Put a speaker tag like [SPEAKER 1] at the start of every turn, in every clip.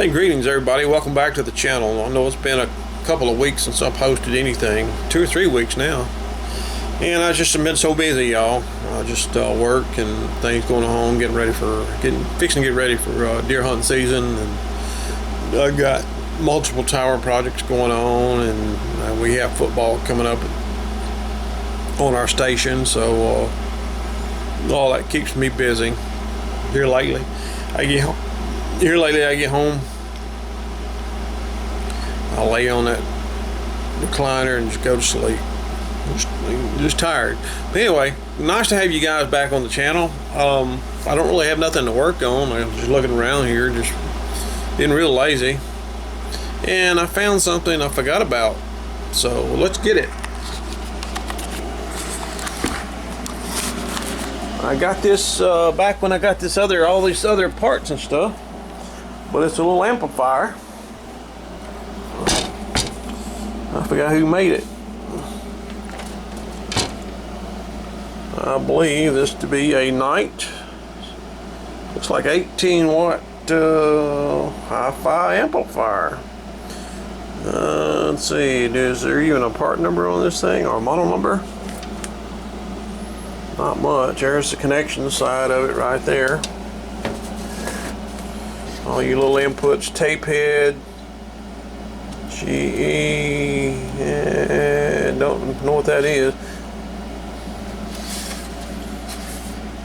[SPEAKER 1] Hey, greetings everybody, welcome back to the channel. I know it's been a couple of weeks since I posted anything, 2 or 3 weeks now, and I just have been so busy, y'all. I just work and things going on, fixing to get ready for deer hunting season, and I got multiple tower projects going on, and we have football coming up on our station, so all that keeps me busy. Here lately I get home, I'll lay on that recliner and just go to sleep. Just tired. But anyway, nice to have you guys back on the channel. I don't really have nothing to work on. I'm just looking around here, just getting real lazy. And I found something I forgot about. So let's get it. I got this back when I got this all these other parts and stuff. But it's a little amplifier. I forgot who made it. I believe this to be a Nite. Looks like 18-watt hi-fi amplifier. Let's see, is there even a part number on this thing or a model number? Not much. There's the connection side of it right there. All your little inputs, tape head, GE, don't know what that is.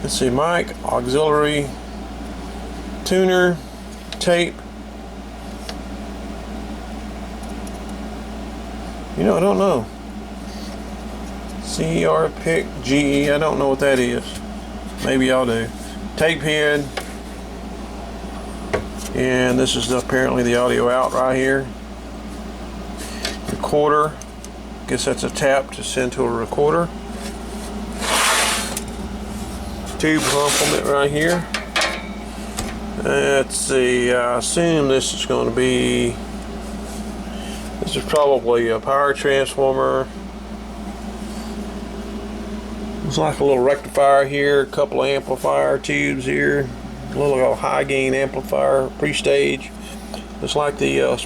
[SPEAKER 1] Let's see, mic, auxiliary, tuner, tape. You know, I don't know. CR pick, GE, I don't know what that is. Maybe y'all do. Tape head. And this is apparently the audio out right here. Recorder. Guess that's a tap to send to a recorder. Tube complement right here. Let's see, I assume this is going to be, this is probably a power transformer. Looks like a little rectifier here, a couple of amplifier tubes here, a little high gain amplifier, pre-stage. Looks like a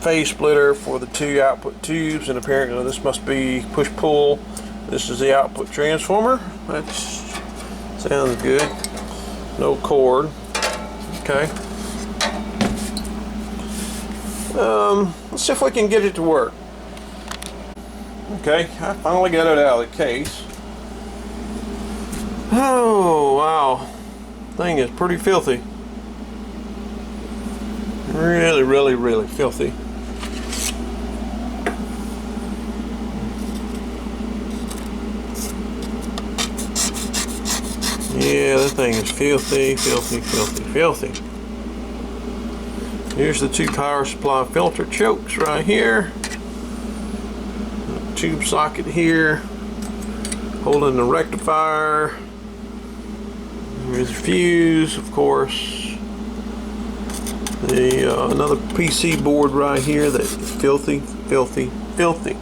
[SPEAKER 1] phase splitter for the 2 output tubes, and apparently this must be push-pull. This is the output transformer. That sounds good. No cord. Okay. Let's see if we can get it to work. Okay, I finally got it out of the case. Oh, wow. Thing is pretty filthy. Really, really, really filthy. Yeah, that thing is filthy, filthy, filthy, filthy. Here's the 2 power supply filter chokes right here. Tube socket here, holding the rectifier. Here's the fuse, of course. Another PC board right here that's filthy, filthy, filthy.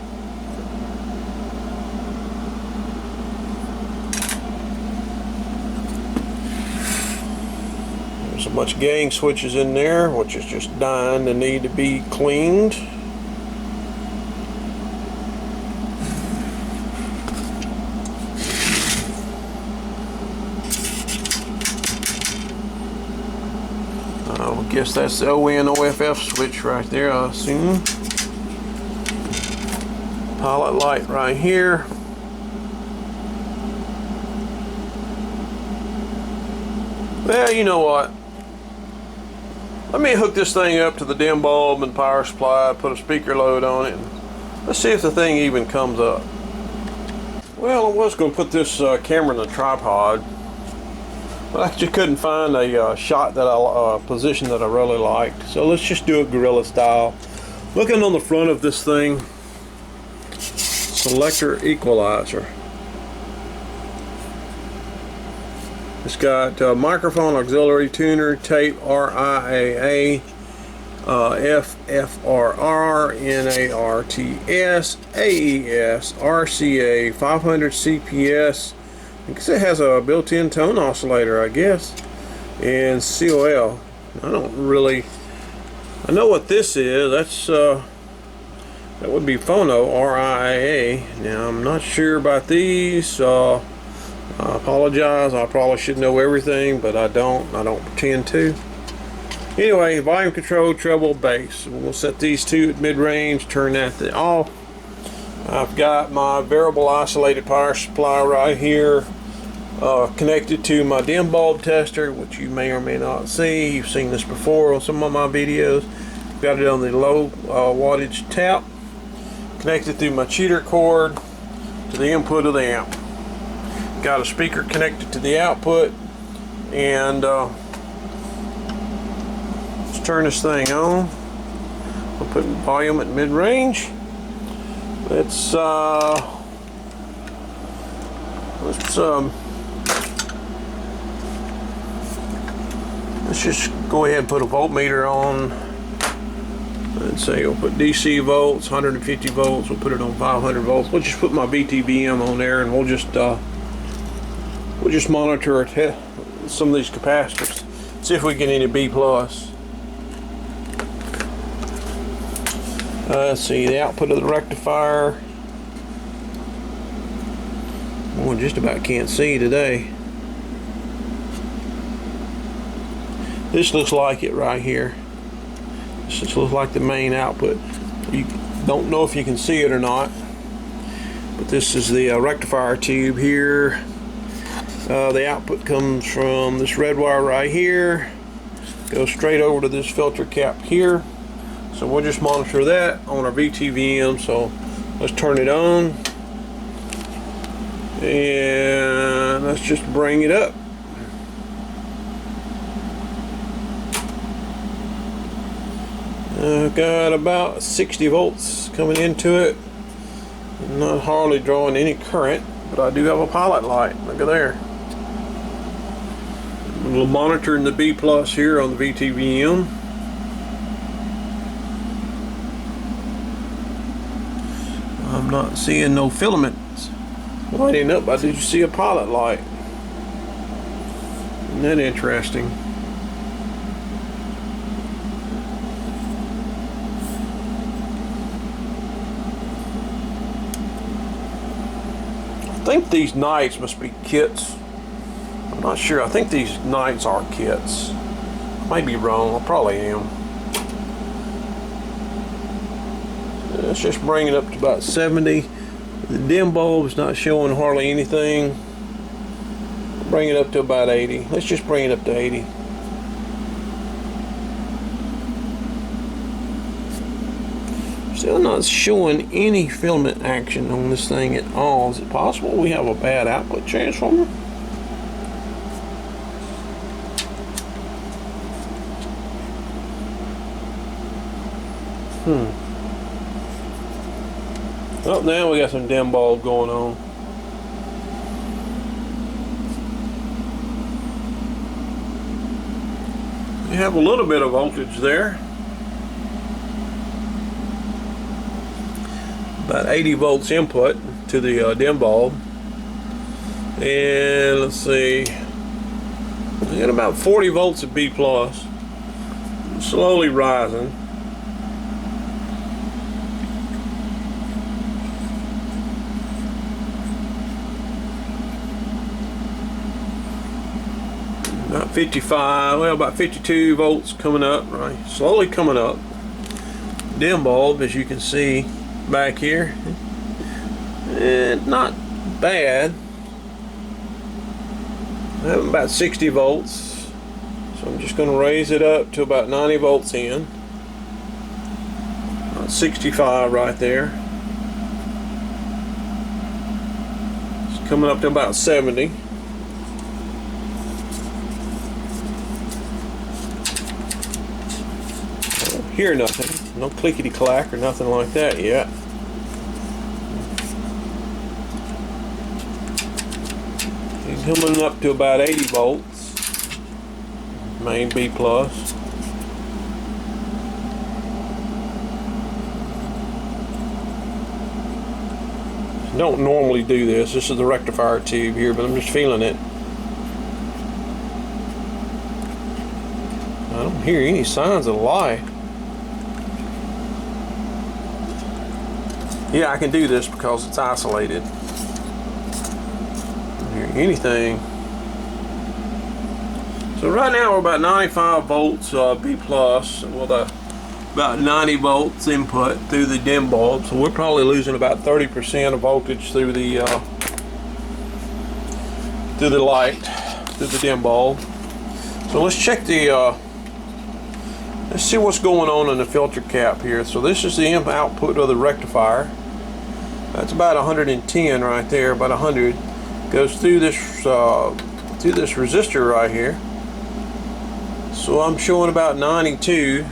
[SPEAKER 1] There's a bunch of gang switches in there, which is just dying to need to be cleaned. I guess that's the ON/OFF switch right there, I assume. Pilot light right here. Well, you know what? Let me hook this thing up to the dim bulb and power supply, put a speaker load on it, and let's see if the thing even comes up. Well, I was going to put this camera in the tripod, but I just couldn't find a shot that position that I really liked. So let's just do it guerrilla style. Looking on the front of this thing, selector equalizer. It's got microphone, auxiliary, tuner, tape, RIAA, FFRR, NARTS, AES, RCA, 500 CPS. I guess it has a built-in tone oscillator, I guess. and COL. I know what this is. That's that would be phono, RIA. Now I'm not sure about these. I apologize. I probably should know everything, but I don't pretend to. Anyway, volume control, treble, bass. We'll set these two at mid-range, turn that to off. I've got my variable isolated power supply right here connected to my dim bulb tester, which you may or may not see. You've seen this before on some of my videos. Got it on the low wattage tap, connected through my cheater cord to the input of the amp. Got a speaker connected to the output, and let's turn this thing on. We'll put volume at mid-range. Let's just go ahead and put a voltmeter on. Let's say we'll put DC volts, 150 volts. We'll put it on 500 volts. We'll just put my VTVM on there, and we'll just monitor some of these capacitors. See if we get any B plus. Let's see the output of the rectifier. Well, just about can't see today. This looks like it right here. This just looks like the main output. You don't know if you can see it or not, but this is the rectifier tube here. The output comes from this red wire right here, goes straight over to this filter cap here. So we'll just monitor that on our VTVM. So let's turn it on, and let's just bring it up. I've got about 60 volts coming into it. I'm not hardly drawing any current, but I do have a pilot light. Look at there. We're monitoring the B plus here on the VTVM. I'm not seeing no filaments lighting up, but did you see a pilot light? Isn't that interesting? I think these Nites must be kits. I'm not sure. I think these Nites are kits. I may be wrong. I probably am. Let's just bring it up to about 70. The dim bulb is not showing hardly anything. Bring it up to about 80. Let's just bring it up to 80. Still not showing any filament action on this thing at all. Is it possible we have a bad output transformer? Oh, now we got some dim bulb going on. You have a little bit of voltage there. About 80 volts input to the dim bulb. And let's see, we got about 40 volts of B plus. Slowly rising. About 55, well, about 52 volts coming up, right? Slowly coming up. Dim bulb, as you can see back here, and not bad. I have about 60 volts, so I'm just going to raise it up to about 90 volts in. About 65 right there. It's coming up to about 70. Hear nothing, no clickety clack or nothing like that yet. He's coming up to about 80 volts, main B plus. Don't normally do this. This is the rectifier tube here, but I'm just feeling it. hear any signs of light. Yeah, I can do this because it's isolated. I don't hear anything. So right now we're about 95 volts B plus with about 90 volts input through the dim bulb. So we're probably losing about 30% of voltage through the light, through the dim bulb. So let's check the let's see what's going on in the filter cap here. So this is the output of the rectifier. That's about 110 right there, about 100. Goes through this resistor right here. So I'm showing about 92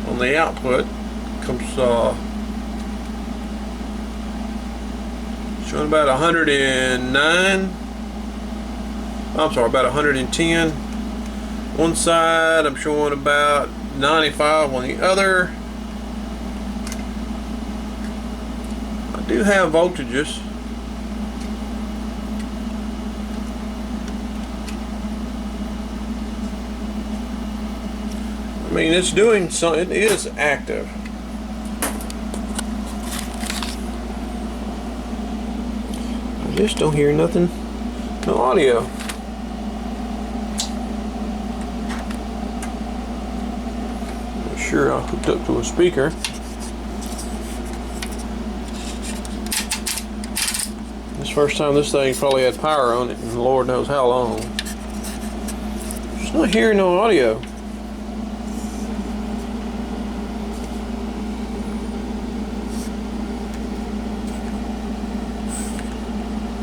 [SPEAKER 1] on the output. Comes showing about 109. I'm sorry, about 110. One side I'm showing about 95 on the other. I do have voltages. I mean, it's doing some, it is active. I just don't hear nothing, no audio. I'm sure I hooked up to a speaker. This first time this thing probably had power on it, and Lord knows how long. Just not hearing no audio.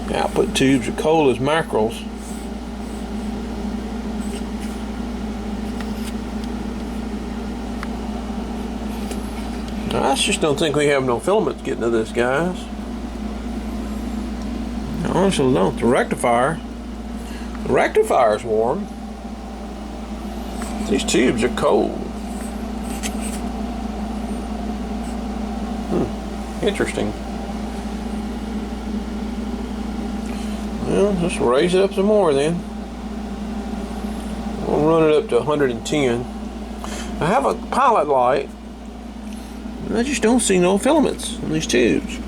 [SPEAKER 1] The output tubes are cold as mackerels. I just don't think we have no filaments getting to this, guys. I honestly don't. The rectifier's warm. These tubes are cold. Interesting. Well, let's raise it up some more then. We'll run it up to 110. I have a pilot light, and I just don't see no filaments in these tubes.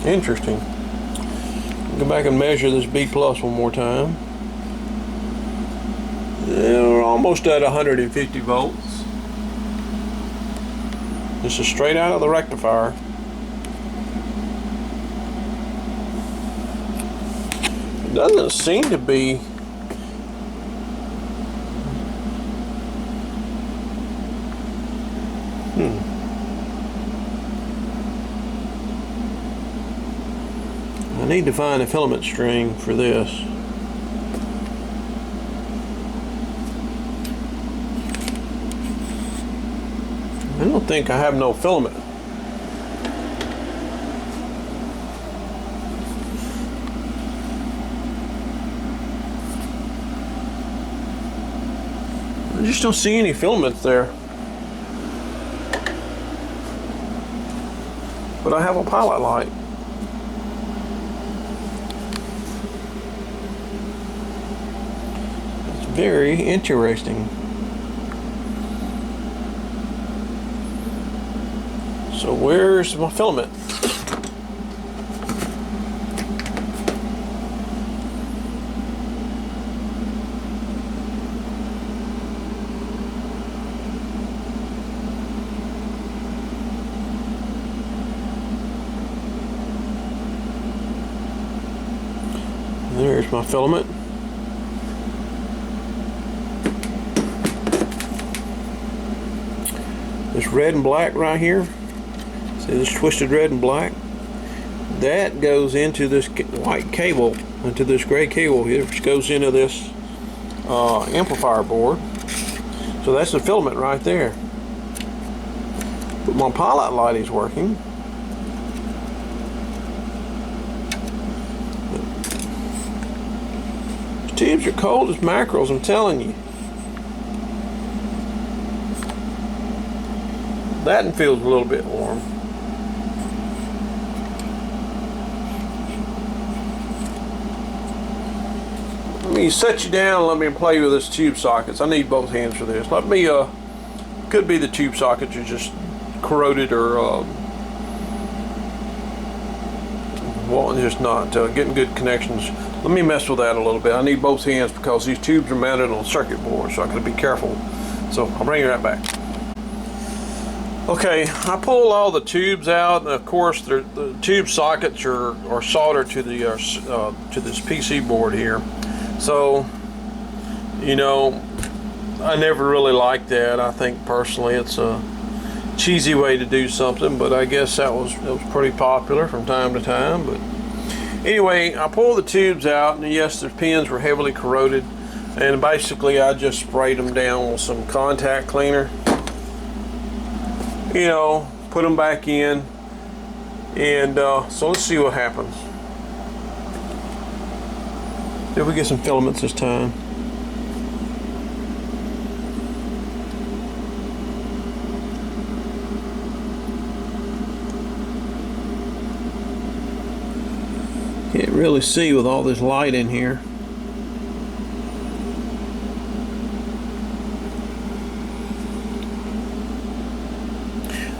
[SPEAKER 1] Interesting. Go back and measure this B plus one more time. Yeah, we're almost at 150 volts. This is straight out of the rectifier. It doesn't seem to be I need to find a filament string for this. I don't think I have no filament. I just don't see any filaments there. But I have a pilot light. Very interesting. So where's my filament? There's my filament. This red and black right here, see this twisted red and black, that goes into this white cable, into this gray cable here, which goes into this amplifier board. So that's the filament right there. But my pilot light is working. Tubes are cold as mackerels, I'm telling you. That one feels a little bit warm. Let me set you down and let me play with this tube sockets. I need both hands for this. Let me, could be the tube sockets are just corroded or well, just not getting good connections. Let me mess with that a little bit. I need both hands because these tubes are mounted on circuit boards, so I gotta be careful. So I'll bring you right back. Okay, I pulled all the tubes out, and of course the tube sockets are soldered to the to this PC board here. So, you know, I never really liked that. I think personally it's a cheesy way to do something, but I guess it was pretty popular from time to time. But anyway, I pulled the tubes out, and yes, the pins were heavily corroded, and basically I just sprayed them down with some contact cleaner. You know, put them back in, and so let's see what happens. If we get some filaments this time. Can't really see with all this light in here.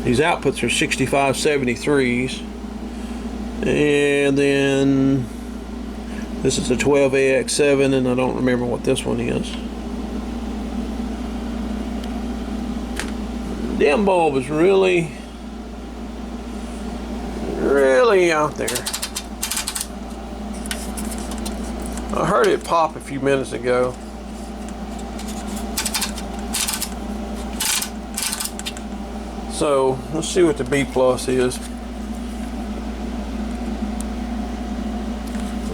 [SPEAKER 1] These outputs are 6573s, and then this is a 12AX7, and I don't remember what this one is. Damn bulb is really out there. I heard it pop a few minutes ago. So let's see what the B plus is.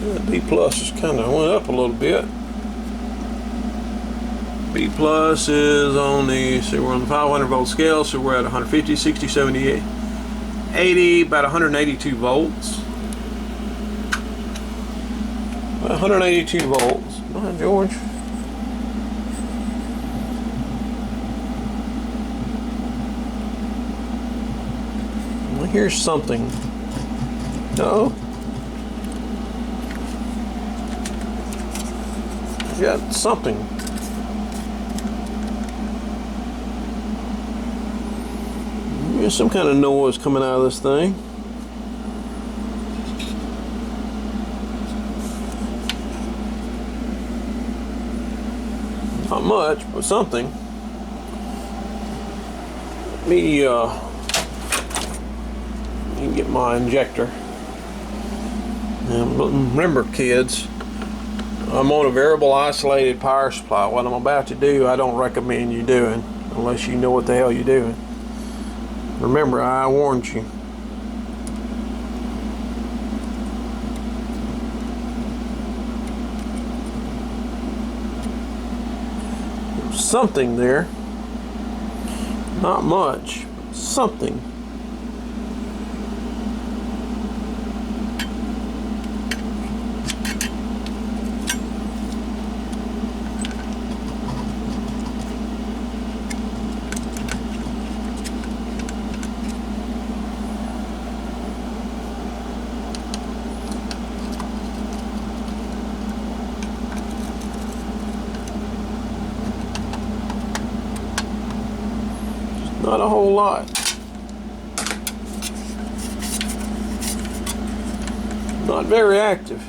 [SPEAKER 1] The B plus is kind of went up a little bit. B plus is on the, so we're on the 500 volt scale, so we're at 150, 60, 70, 80, about 182 volts. 182 volts. Hi, George. Well, here's something. No. Got something. There's some kind of noise coming out of this thing. Not much, but something. Let me get my injector. And remember, kids, I'm on a variable isolated power supply. What I'm about to do, I don't recommend you doing unless you know what the hell you're doing. Remember, I warned you. There's something there. Not much, but something. Not a whole lot. Not very active.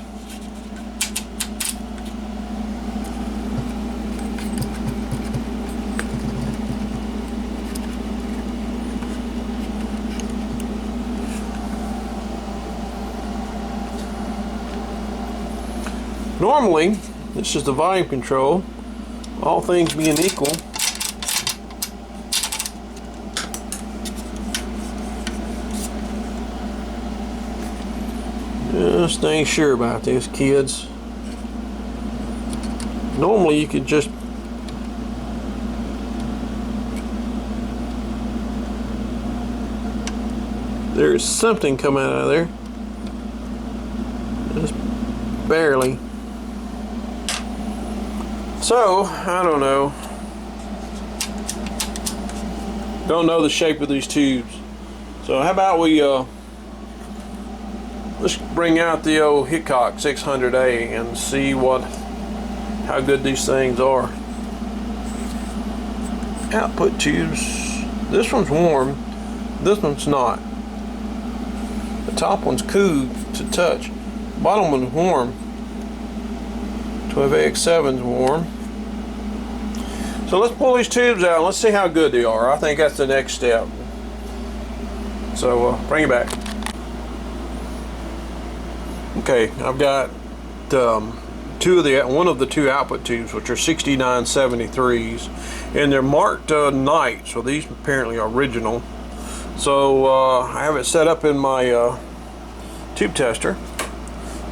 [SPEAKER 1] Normally, this is the volume control. All things being equal, just ain't sure about this, kids. Normally you could just there's something coming out of there, just barely. So, I don't know. Don't know the shape of these tubes. So how about we let's bring out the old Hickok 600A and see how good these things are. Output tubes. This one's warm. This one's not. The top one's cool to touch. Bottom one's warm. 12AX7's warm. So let's pull these tubes out and let's see how good they are. I think that's the next step. So bring it back. Okay, I've got one of the two output tubes, which are 6973s, and they're marked Nite, so these apparently are original. So I have it set up in my tube tester,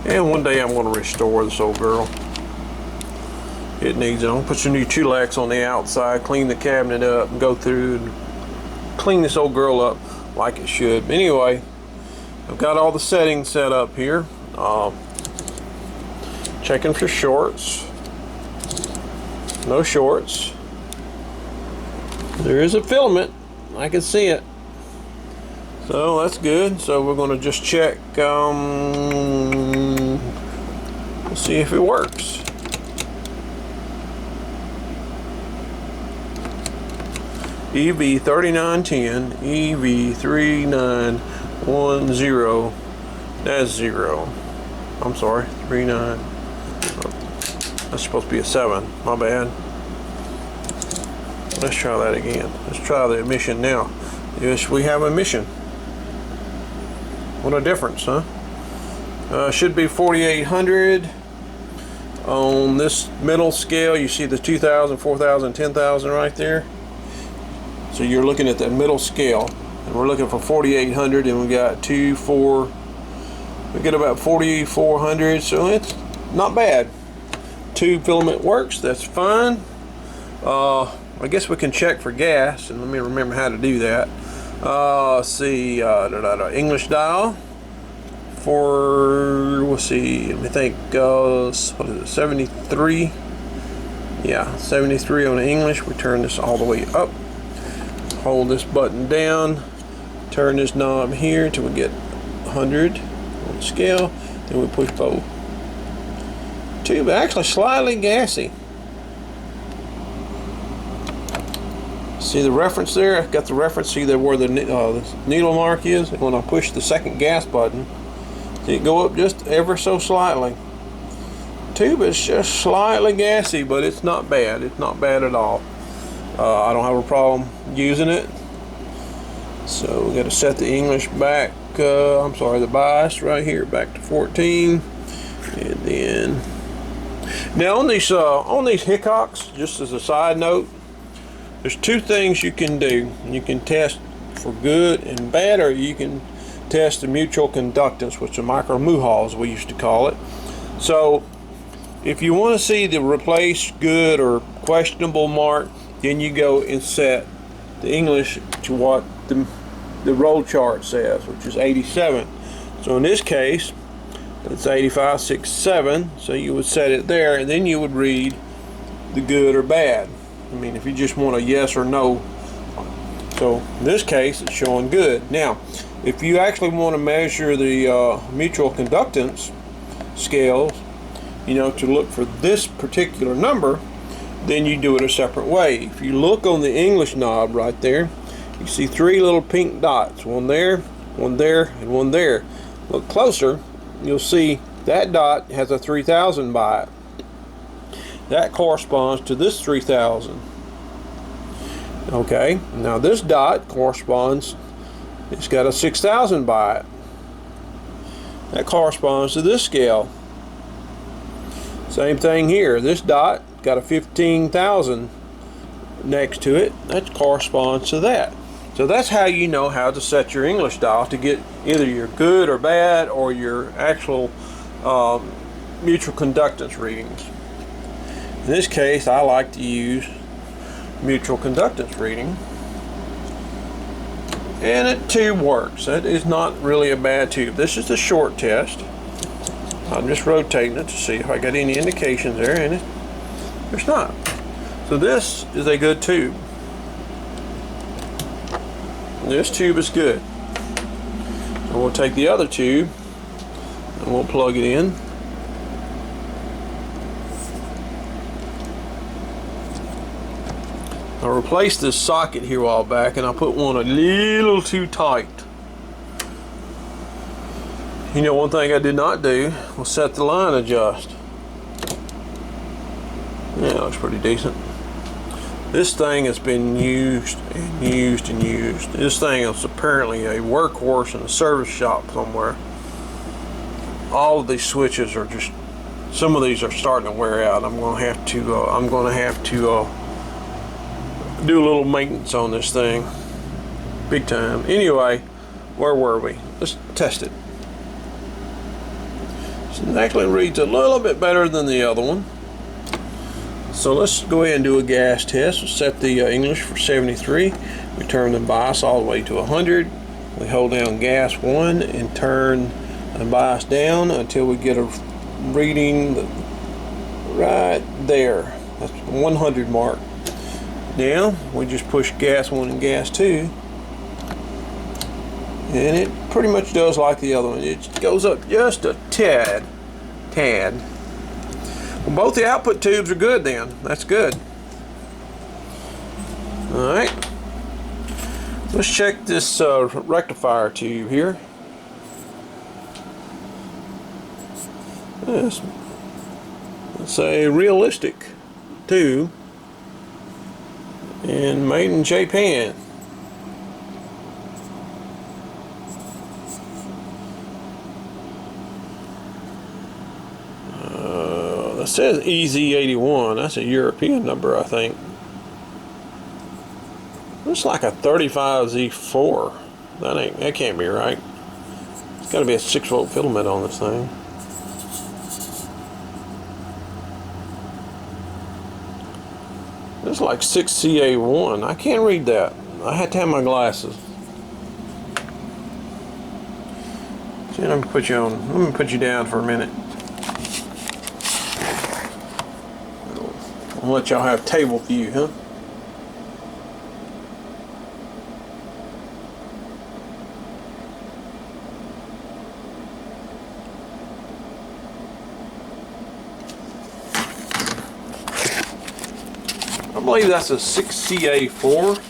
[SPEAKER 1] and one day I'm going to restore this old girl. It needs it. I'm gonna put some new Tulax on the outside, clean the cabinet up, and go through and clean this old girl up like it should. Anyway, I've got all the settings set up here. Checking for shorts. No shorts. There is a filament. I can see it. So that's good. So we're going to just check. Let's see if it works. EV3910, EV3910, that's 0. I'm sorry, 39. That's supposed to be a 7, my bad. Let's try that again. Let's try the emission now. Yes, we have emission. What a difference, huh? Should be 4800. On this middle scale, you see the 2000, 4000, 10,000 right there. So you're looking at that middle scale, and we're looking for 4800, and we got we get about 4400, so it's not bad. Tube filament works, that's fine. I guess we can check for gas, and let me remember how to do that. Let's see, English dial for, let's see, let me think, what is it, 73? Yeah, 73 on the English. We turn this all the way up. Hold this button down, turn this knob here until we get 100 on the scale, then we push both. Tube actually slightly gassy. See the reference there? I've got the reference, see there where the needle mark is, and when I push the second gas button, see it go up just ever so slightly. Tube is just slightly gassy, but it's not bad. It's not bad at all. I don't have a problem using it. So we got to set the English back, I'm sorry, the bias right here back to 14. And then now on these Hickoks, just as a side note, there's two things you can do. You can test for good and bad, or you can test the mutual conductance, which are micro-muhals we used to call it. So if you want to see the replace good or questionable mark, then you go and set the English to what the roll chart says, which is 87. So in this case, it's 8567, so you would set it there, and then you would read the good or bad. I mean, if you just want a yes or no. So in this case, it's showing good. Now, if you actually want to measure the mutual conductance scales, to look for this particular number, then you do it a separate way. If you look on the English knob right there, you see 3 little pink dots, one there, and one there. Look closer, you'll see that dot has a 3000 by it. That corresponds to this 3000. Okay, now this dot corresponds, it's got a 6000 by it. That corresponds to this scale. Same thing here, this dot got a 15,000 next to it. That corresponds to that. So that's how you know how to set your English dial to get either your good or bad or your actual mutual conductance readings. In this case, I like to use mutual conductance reading, and the tube works. It is not really a bad tube. This is the short test. I'm just rotating it to see if I got any indications there, and There's not. So this is a good tube. This tube is good. And we'll take the other tube and we'll plug it in. I replaced this socket here a while back and I put one a little too tight. You know, one thing I did not do was set the line adjust. Yeah, it looks pretty decent. This thing has been used and used and used. This thing is apparently a workhorse in a service shop somewhere. All of these switches are just, some of these are starting to wear out. I'm going to have to do a little maintenance on this thing, big time. Anyway, where were we? Let's test it. It actually reads a little bit better than the other one. So let's go ahead and do a gas test. We'll set the English for 73. We turn the bias all the way to 100. We hold down gas 1 and turn the bias down until we get a reading right there. That's the 100 mark. Now we just push gas 1 and gas 2, and it pretty much does like the other one. It goes up just a tad. Well, both the output tubes are good then. That's good. Alright. Let's check this rectifier tube here. Yes. It's a realistic tube and made in Japan. It says EZ81. That's a European number, I think. Looks like a 35Z4. That can't be right. It's got to be a 6-volt filament on this thing. It's like 6CA1. I can't read that. I had to have my glasses. See, let me put you on. Let me put you down for a minute. I'll let y'all have table view, huh? I believe that's a 6CA4.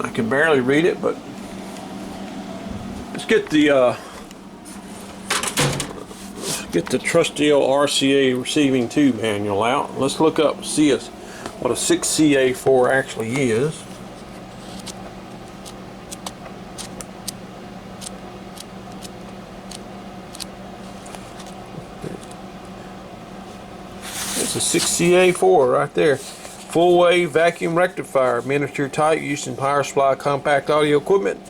[SPEAKER 1] I can barely read it, but let's get the trusty old RCA receiving tube manual out. Let's look up, see what a 6CA4 actually is. It's a 6CA4 right there. Full wave vacuum rectifier, miniature type, used in power supply, compact audio equipment,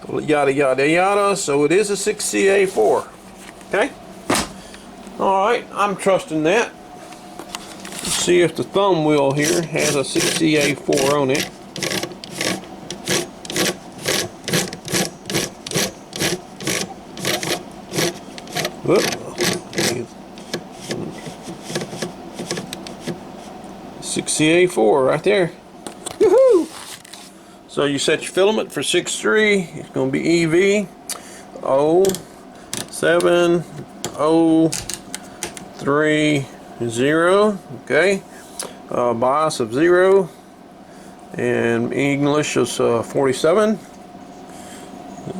[SPEAKER 1] yada yada yada. So it is a 6CA4. Okay. Alright, I'm trusting that. Let's see if the thumb wheel here has a 6CA4 on it. Whoop. 6CA4 right there. Woohoo! So you set your filament for 6.3. It's going to be EV 07030. Okay. Bias of 0. And English is 47.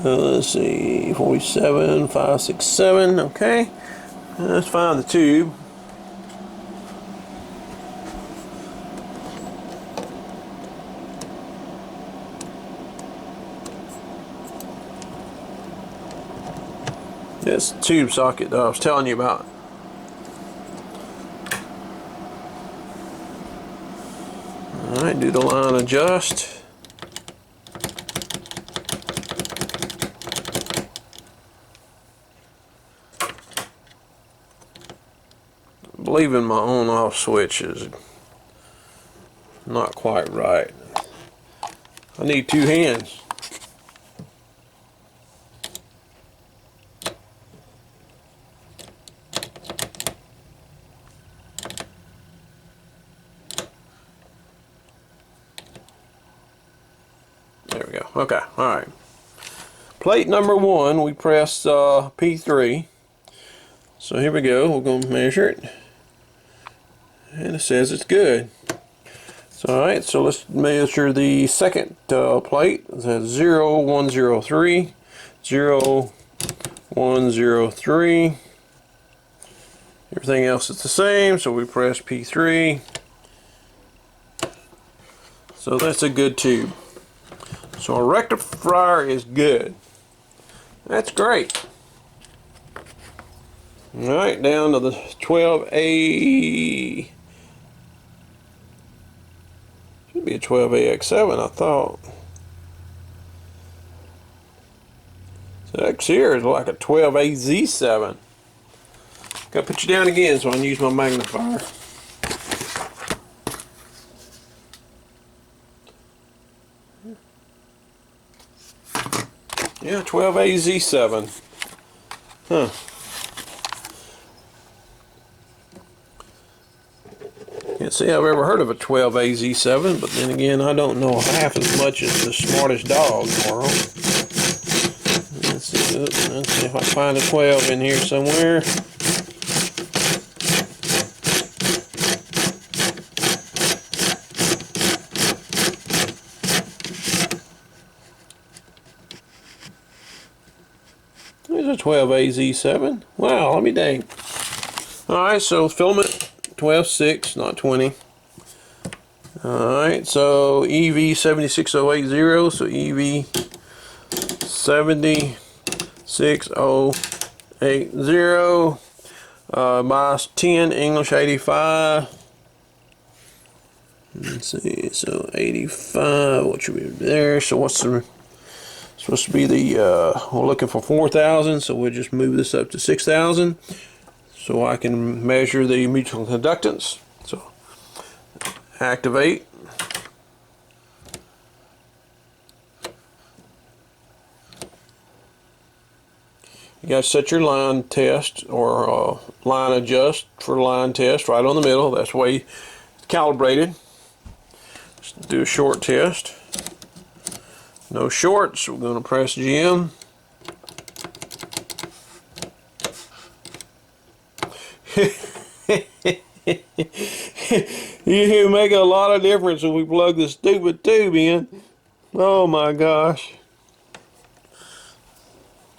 [SPEAKER 1] Let's see. 47, 567. Okay. Let's find the tube. That's the tube socket that I was telling you about. Alright, do the line adjust. I believe in my on off switch is not quite right. I need 2 hands. we go. Okay, alright. Plate number 1, we press P3. So here we go. We're going to measure it. And it says it's good. So, alright, so let's measure the second plate. That's 0103. 0103. Everything else is the same, so we press P3. So that's a good tube. So a rectifier is good. That's great. Alright, down to the 12A. Should be a 12AX7, I thought. So X here is like a 12AZ7. Gotta put you down again so I can use my magnifier. Yeah, 12AZ7. Huh. Can't say I've ever heard of a 12AZ7, but then again, I don't know half as much as the smartest dog in the world. Let's see if I find a 12 in here somewhere. There's a 12AZ7. Wow, let me dang. Alright, so filament 12.6, not 20. Alright, so EV76080, so EV76080. Bias 10, English 85. Let's see, so 85, what should be there? So what's the, supposed to be the, we're looking for 4,000, so we'll just move this up to 6,000. So I can measure the mutual conductance. So activate. You got to set your line test or line adjust for line test right on the middle. That's the way it's calibrated. Let's do a short test. No shorts. We're going to press GM. You make a lot of difference when we plug this stupid tube in. Oh my gosh.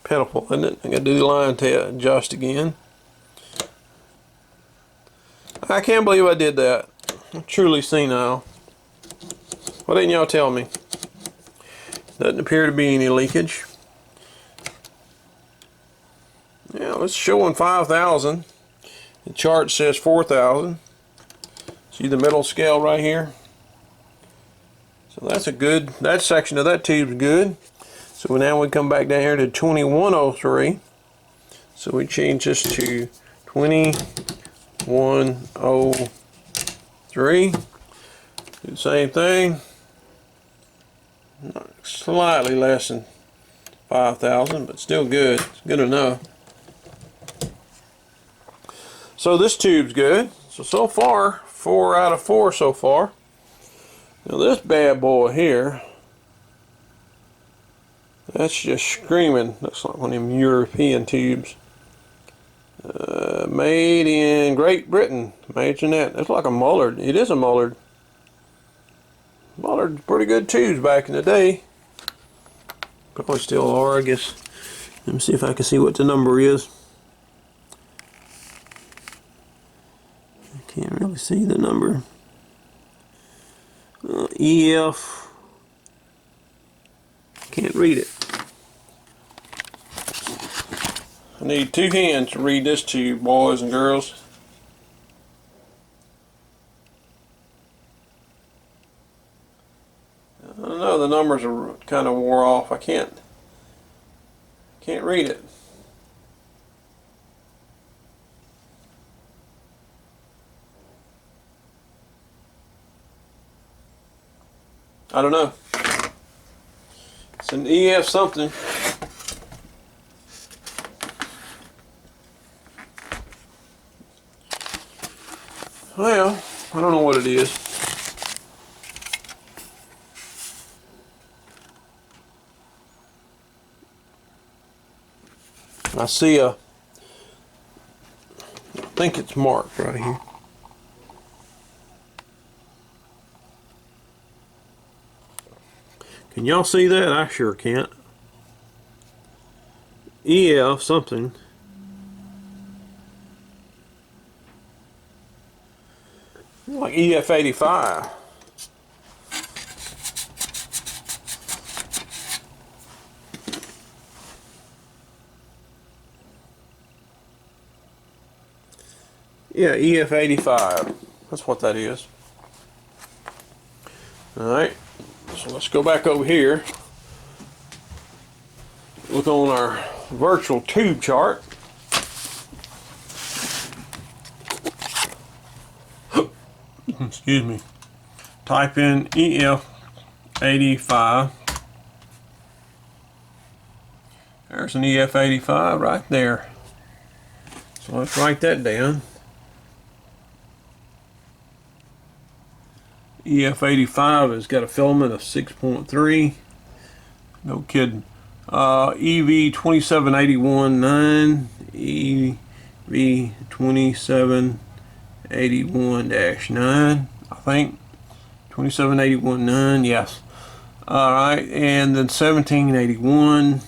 [SPEAKER 1] Pitiful, isn't it? I gotta do the line adjust again. I can't believe I did that. I'm truly senile. Why didn't y'all tell me? Doesn't appear to be any leakage. Yeah, it's showing 5,000. The chart says 4,000. See the middle scale right here? So that's a good, that section of that tube's good. So now we come back down here to 2103. So we change this to 2103. Do the same thing. Slightly less than 5,000, but still good. It's good enough. So this tube's good. So far, 4 out of 4 so far. Now this bad boy here, that's just screaming. Looks like one of them European tubes. Made in Great Britain. Imagine that. That's like a Mullard. It is a Mullard. Mullard's pretty good tubes back in the day. Probably still are, I guess. Let me see if I can see what the number is. Can't really see the number. EF. Can't read it. I need 2 hands to read this to you, boys and girls. I don't know, the numbers are kind of wore off. I can't read it. I don't know. It's an EF something. Well, I don't know what it is. I see I think it's marked right here. Can y'all see that? I sure can't. EF something. Like EF 85. Yeah, EF 85. That's what that is. Alright, so let's go back over here. Look on our virtual tube chart. Excuse me. Type in EF 85. There's an EF 85 right there. So let's write that down. EF 85 has got a filament of 6.3. No kidding. EV 27819, EV 27819, I think. 27819, yes. Alright, and then 1781.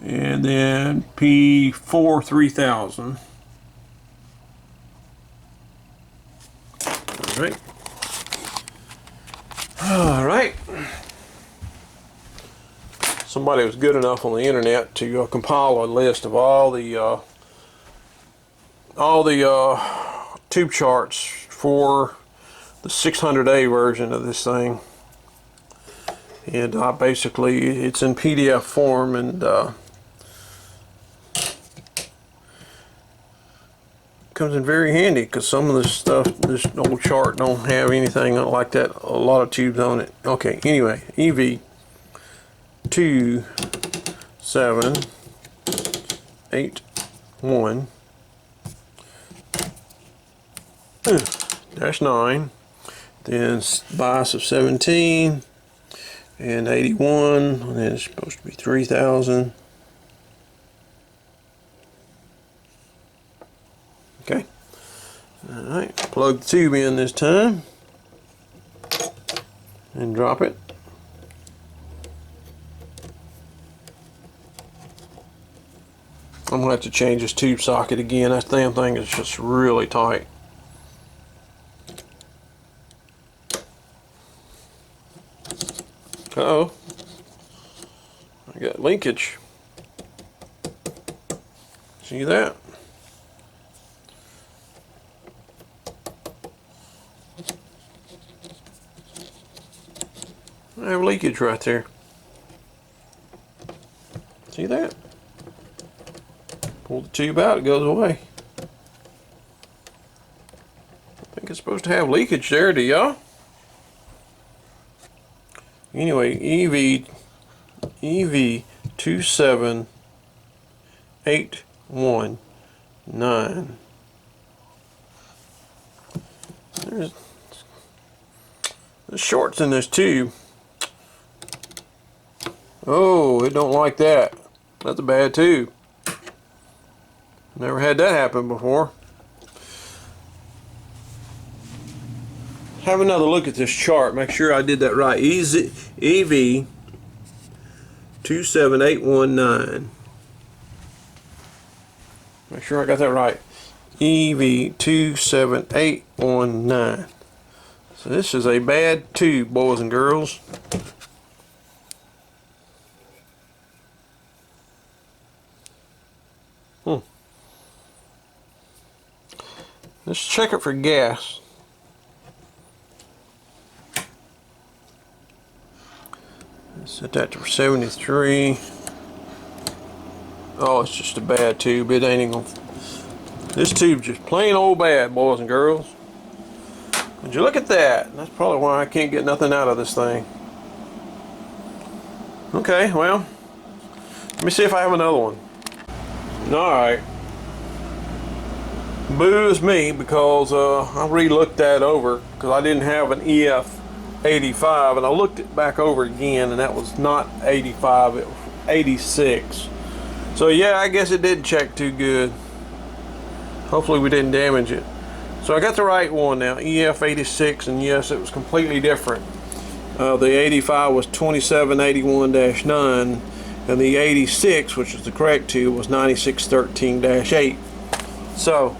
[SPEAKER 1] And then P4 3000. Alright. Alright. Somebody was good enough on the internet to compile a list of all the tube charts for the 600A version of this thing, and basically it's in PDF form, and comes in very handy because some of this stuff, this old chart don't have anything like that, a lot of tubes on it. Okay, anyway, EV 2781 -9, then bias of 17 and 81, and then it's supposed to be 3000. Okay, alright, plug the tube in this time and drop it. I'm going to have to change this tube socket again. That damn thing is just really tight. Uh-oh. I got linkage. See that? I have leakage right there. See that? Pull the tube out, it goes away. I think it's supposed to have leakage there, do y'all? Anyway, EV 27819. There's shorts in this tube. Oh, it don't like that. That's a bad tube. Never had that happen before. Have another look at this chart. Make sure I did that right. EV 27819. Make sure I got that right. EV 27819. So this is a bad tube, boys and girls. Let's check it for gas. Set that to 73. Oh, it's just a bad tube. It ain't even gonna... This tube's just plain old bad, boys and girls. Would you look at that? That's probably why I can't get nothing out of this thing. Okay, well, let me see if I have another one. Alright. Booze me, because I re-looked that over because I didn't have an EF 85, and I looked it back over again, and that was not 85, it was 86. So yeah, I guess it did check too good. Hopefully we didn't damage it. So I got the right one now, EF86, and yes, it was completely different. The 85 was 2781-9, and the 86, which is the correct tube, was 9613-8. So,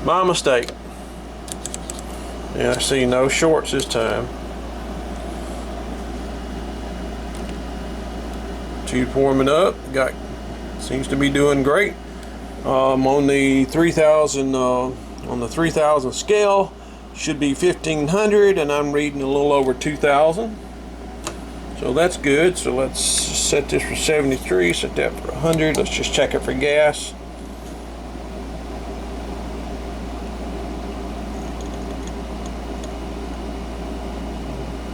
[SPEAKER 1] my mistake. Yeah, I see no shorts this time. Tube warming up, seems to be doing great. On the 3000 on the 3000 scale, should be 1500, and I'm reading a little over 2000. So that's good. So let's set this for 73, set that for 100. Let's just check it for gas.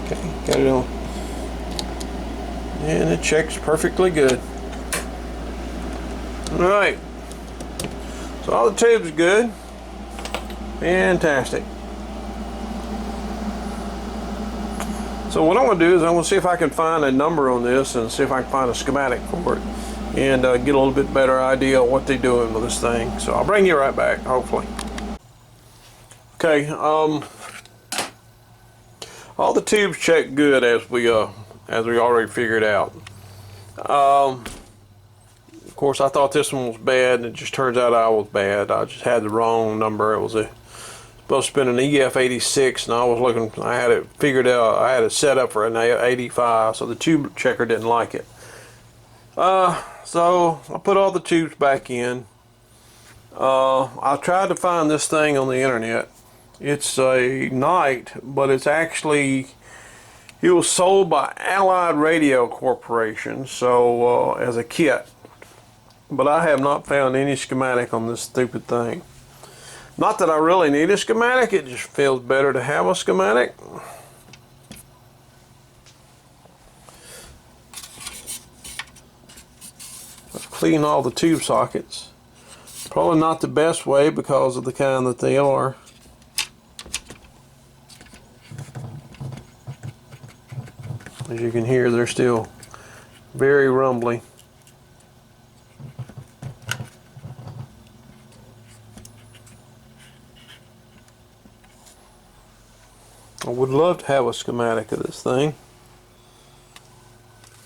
[SPEAKER 1] Okay, got it on. And it checks perfectly good. Alright. So all the tubes good. Fantastic. So what I'm going to do is I'm going to see if I can find a number on this and see if I can find a schematic for it and get a little bit better idea of what they're doing with this thing. So I'll bring you right back, hopefully. Okay, all the tubes check good as we already figured out. Of course, I thought this one was bad, and it just turns out I was bad. I just had the wrong number. It was supposed to be an EF86, and I had it figured out. I had it set up for an 85, so the tube checker didn't like it. So I put all the tubes back in. I tried to find this thing on the internet. It's a Nite, but it was sold by Allied Radio Corporation, so as a kit. But I have not found any schematic on this stupid thing. Not that I really need a schematic, it just feels better to have a schematic. Let's clean all the tube sockets. Probably not the best way because of the kind that they are. As you can hear, they're still very rumbly. I would love to have a schematic of this thing.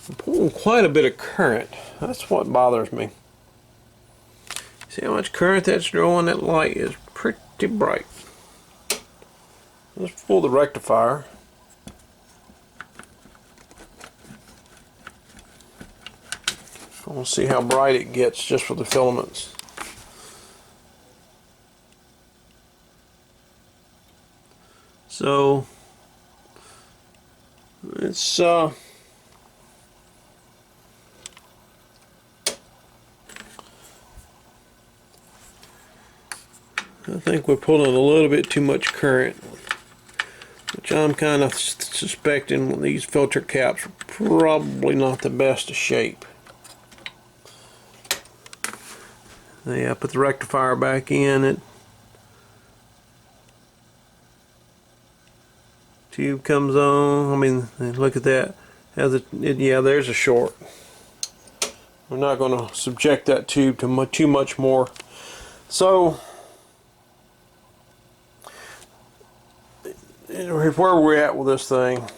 [SPEAKER 1] I'm pulling quite a bit of current. That's what bothers me. See how much current that's drawing? That light is pretty bright. Let's pull the rectifier. I want to see how bright it gets just for the filaments. So it's I think we're pulling a little bit too much current, which I'm kind of suspecting these filter caps are probably not the best of shape. Yeah, put the rectifier back in it. Tube comes on. I mean, look at that. Yeah, there's a short. We're not going to subject that tube to too much more. So, where we're at with this thing,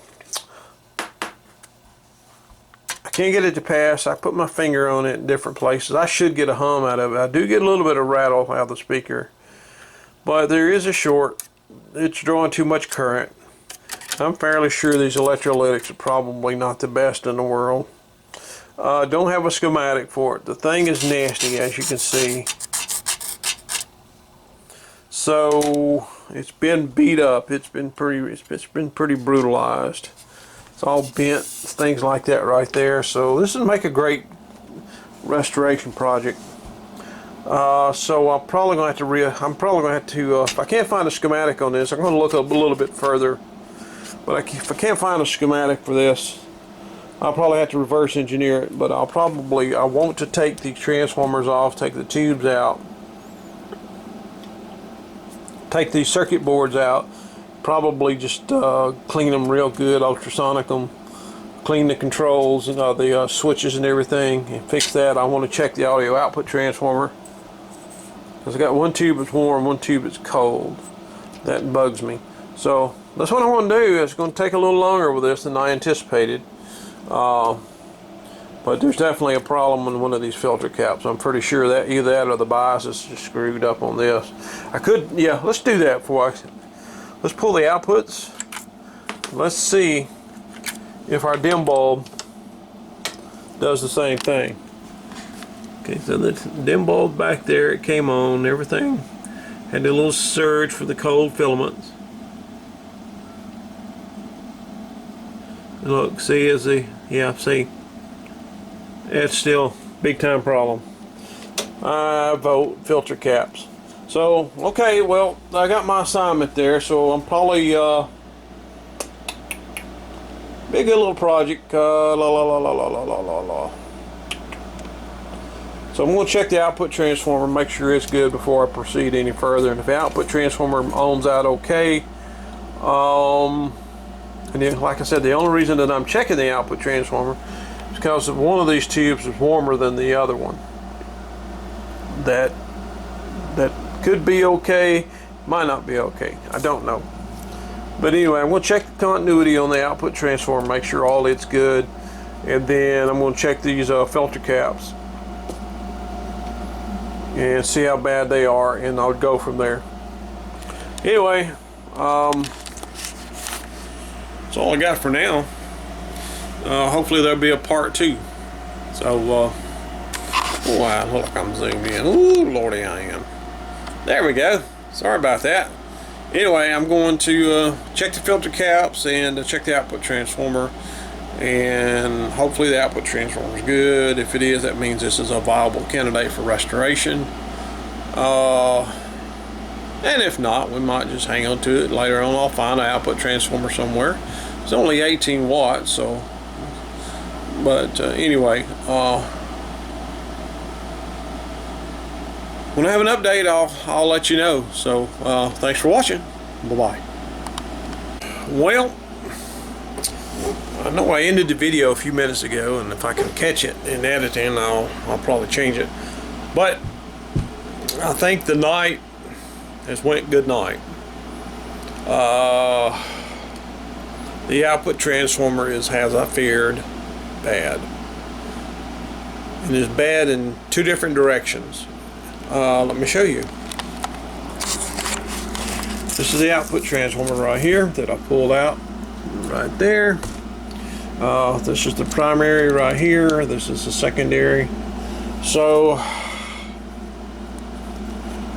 [SPEAKER 1] I can't get it to pass. I put my finger on it in different places. I should get a hum out of it. I do get a little bit of rattle out of the speaker, but there is a short. It's drawing too much current. I'm fairly sure these electrolytics are probably not the best in the world. Don't have a schematic for it. The thing is nasty, as you can see. So it's been beat up. It's been pretty brutalized. It's all bent, things like that right there. So this would make a great restoration project. So I'm probably going to have to if I can't find a schematic on this, I'm going to look up a little bit further. But if I can't find a schematic for this, I'll probably have to reverse engineer it. But I want to take the transformers off, take the tubes out, take these circuit boards out, probably just clean them real good, ultrasonic them, clean the controls and the switches and everything and fix that. I want to check the audio output transformer, because I got one tube that's warm, one tube that's cold. That bugs me. So that's what I want to do. It's going to take a little longer with this than I anticipated. But there's definitely a problem in one of these filter caps. I'm pretty sure that either that or the bias is just screwed up on this. I could, yeah, let's do that before let's pull the outputs. Let's see if our dim bulb does the same thing. Okay, so the dim bulb back there, it came on, everything had a little surge for the cold filaments. Look, see, see, it's still big time problem. I vote filter caps. So, okay, well, I got my assignment there, so I'm probably be a good little project. So I'm going to check the output transformer, make sure it's good before I proceed any further. And if the output transformer ohms out okay, and then, like I said, the only reason that I'm checking the output transformer is because one of these tubes is warmer than the other one. That could be okay, might not be okay. I don't know. But anyway, I'm going to check the continuity on the output transformer, make sure all it's good, and then I'm going to check these filter caps and see how bad they are, and I'll go from there. Anyway, that's all I got for now. Hopefully there'll be a part 2. So, wow, look like I'm zoomed in. Ooh, lordy, I am. There we go. Sorry about that. Anyway, I'm going to check the filter caps and check the output transformer, and hopefully the output transformer is good. If it is, that means this is a viable candidate for restoration. And if not, we might just hang on to it. Later on, I'll find an output transformer somewhere. It's only 18 watts, so. But anyway, when I have an update, I'll let you know. So thanks for watching. Bye-bye. Well, I know I ended the video a few minutes ago, and if I can catch it in editing, I'll probably change it. But I think the Nite has went good night. The output transformer is, as I feared, bad. It is bad in 2 different directions. Let me show you. This is the output transformer right here that I pulled out right there. This is the primary right here. This is the secondary. So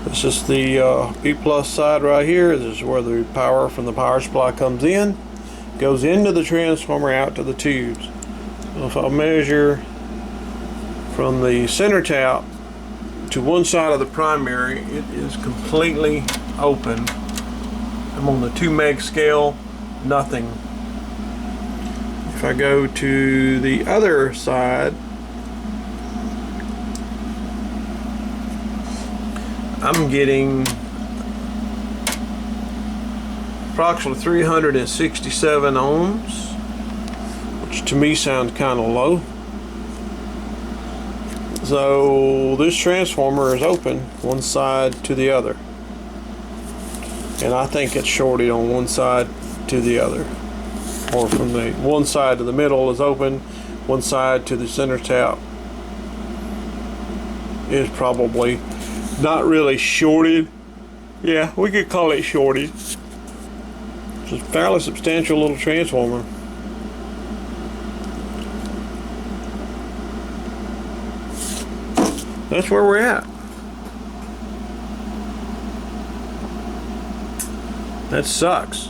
[SPEAKER 1] this is the B plus side right here. This is where the power from the power supply comes in, goes into the transformer, out to the tubes. So if I measure from the center tap to one side of the primary, it is completely open. I'm on the 2 meg scale, nothing. If I go to the other side, I'm getting approximately 367 ohms, which to me sounds kind of low. So this transformer is open one side to the other, and I think it's shorted on one side to the other, or from the one side to the middle is open, one side to the center tap is probably not really shorted. Yeah, we could call it shorted. It's a fairly substantial little transformer. That's where we're at. That sucks.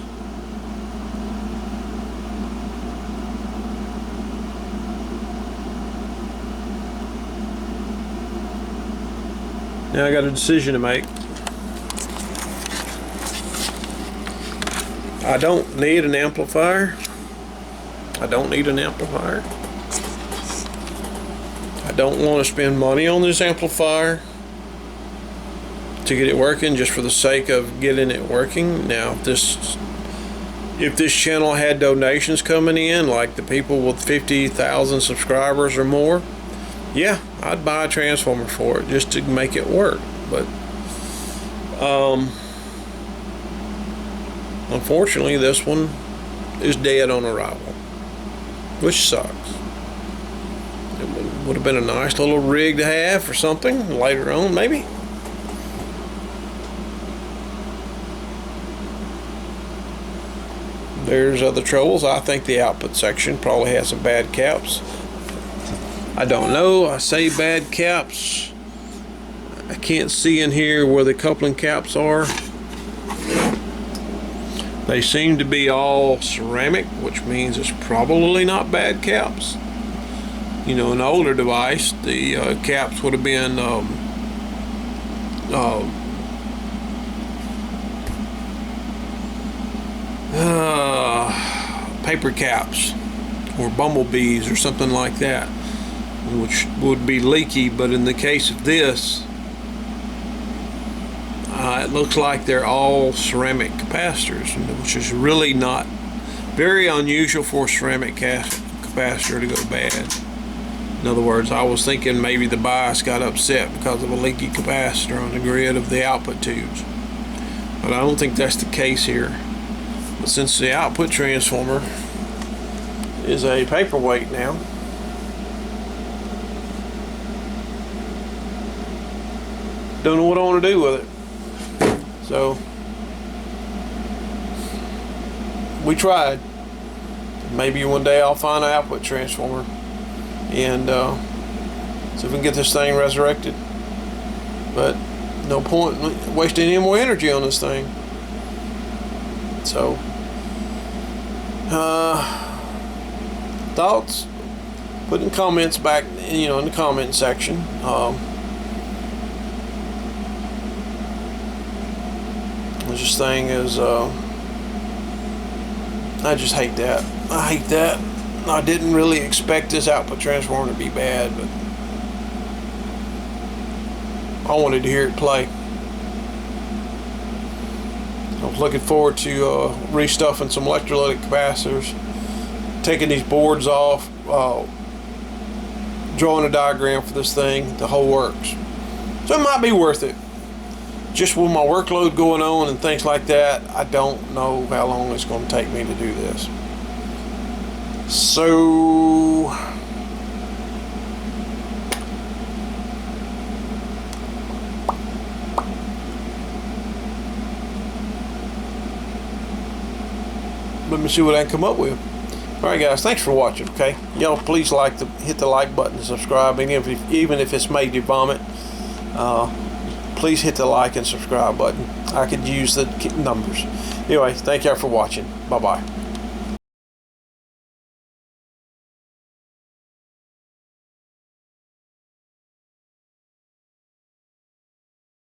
[SPEAKER 1] Now I got a decision to make. I don't need an amplifier. I don't need an amplifier. I don't want to spend money on this amplifier to get it working just for the sake of getting it working. Now, if this If this channel had donations coming in, like the people with 50,000 subscribers or more, yeah, I'd buy a transformer for it just to make it work. But unfortunately, this one is dead on arrival, which sucks. It would have been a nice little rig to have for something later on, maybe. There's other troubles. I think the output section probably has some bad caps. I don't know. I say bad caps. I can't see in here where the coupling caps are. They seem to be all ceramic, which means it's probably not bad caps. You know, an older device, the caps would have been paper caps or bumblebees or something like that, which would be leaky. But in the case of this, it looks like they're all ceramic capacitors, which is really not very unusual for a ceramic capacitor to go bad. In other words, I was thinking maybe the bias got upset because of a leaky capacitor on the grid of the output tubes, but I don't think that's the case here. But since the output transformer is a paperweight now, don't know what I want to do with it. So we tried. Maybe one day I'll find an output transformer and see if we can get this thing resurrected. But no point wasting any more energy on this thing. So thoughts, put in comments back, you know, in the comment section. This thing is I just hate that. I hate that. I didn't really expect this output transformer to be bad, but I wanted to hear it play. I was looking forward to restuffing some electrolytic capacitors, taking these boards off, drawing a diagram for this thing, the whole works. So it might be worth it. Just with my workload going on and things like that, I don't know how long it's going to take me to do this. So let me see what I can come up with. Alright guys, thanks for watching, okay? Y'all please hit the like button and subscribe, even if it's made you vomit. Please hit the like and subscribe button. I could use the numbers. Anyway, thank y'all for watching. Bye-bye.